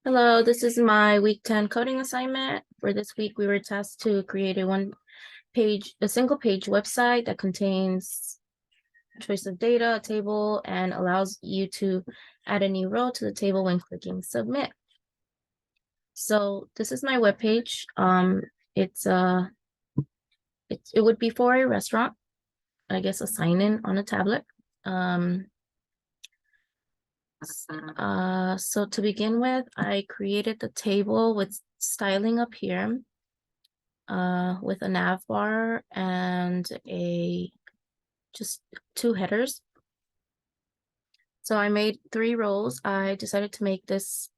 Hello, this is my week 10 coding assignment. For this week, we were tasked to create a single page website that contains choice of data, a table, and allows you to add a new row to the table when clicking submit. So this is my web page. It would be for a restaurant, I guess a sign-in on a tablet. So to begin with, I created the table with styling up here, with a nav bar and just two headers. So I made 3 rows. I decided to make this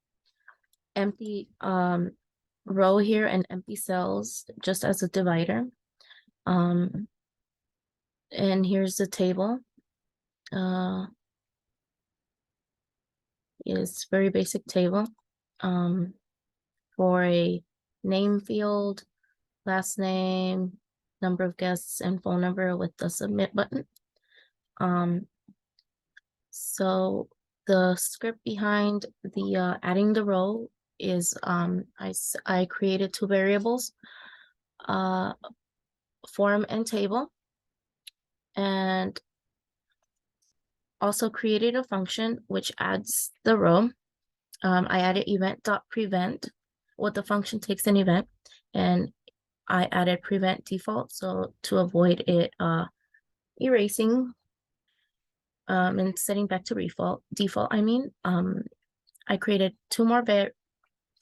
empty row here and empty cells just as a divider. And here's the table. It's very basic table for a name field, last name, number of guests, and phone number with the submit button. So the script behind the adding the row is I created 2 variables, form and table, and also created a function which adds the row. I added event.prevent. What the function takes an event, and I added prevent default, so to avoid it erasing and setting back to default. I created 2 more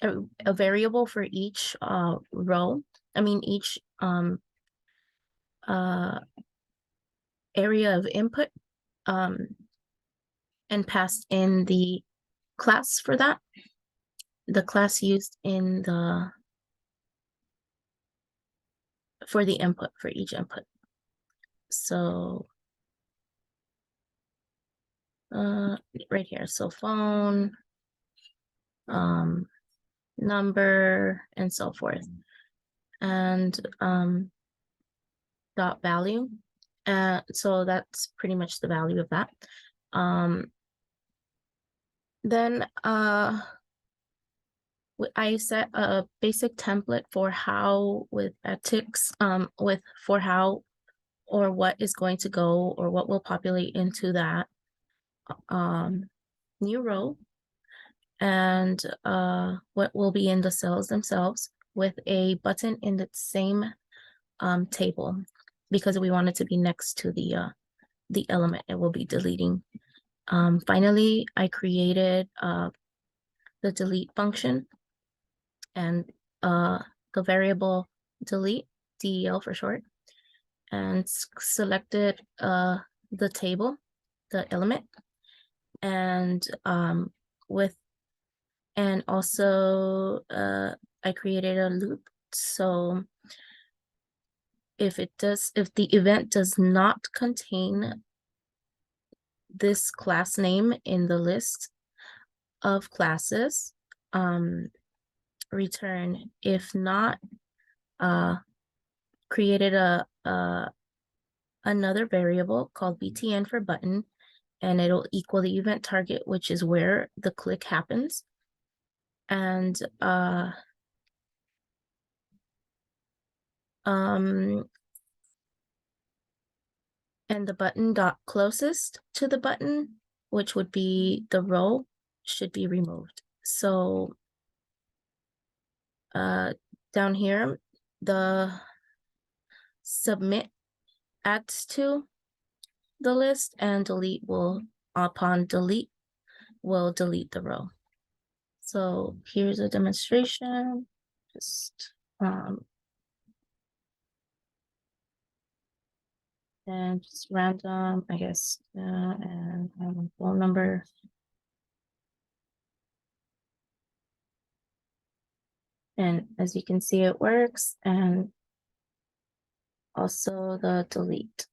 a variable for each row. Each area of input, and passed in the class for that. The class used in for the input for each input. So right here, so phone, number, and so forth, and dot value. So that's pretty much the value of that. Then I set a basic template for how with ethics, for how or what is going to go or what will populate into that new row, and what will be in the cells themselves, with a button in the same table, because we want it to be next to the element it will be deleting. Finally, I created the delete function and the variable delete, del for short, and selected the table, the element, and also I created a loop. So if the event does not contain this class name in the list of classes, return. If not, created another variable called btn for button, and it'll equal the event target, which is where the click happens. And and the button dot closest to the button, which would be the row, should be removed. So down here, the submit adds to the list, and delete upon delete will delete the row. So here's a demonstration, just and just random, I guess, and phone number. And as you can see, it works, and also the delete.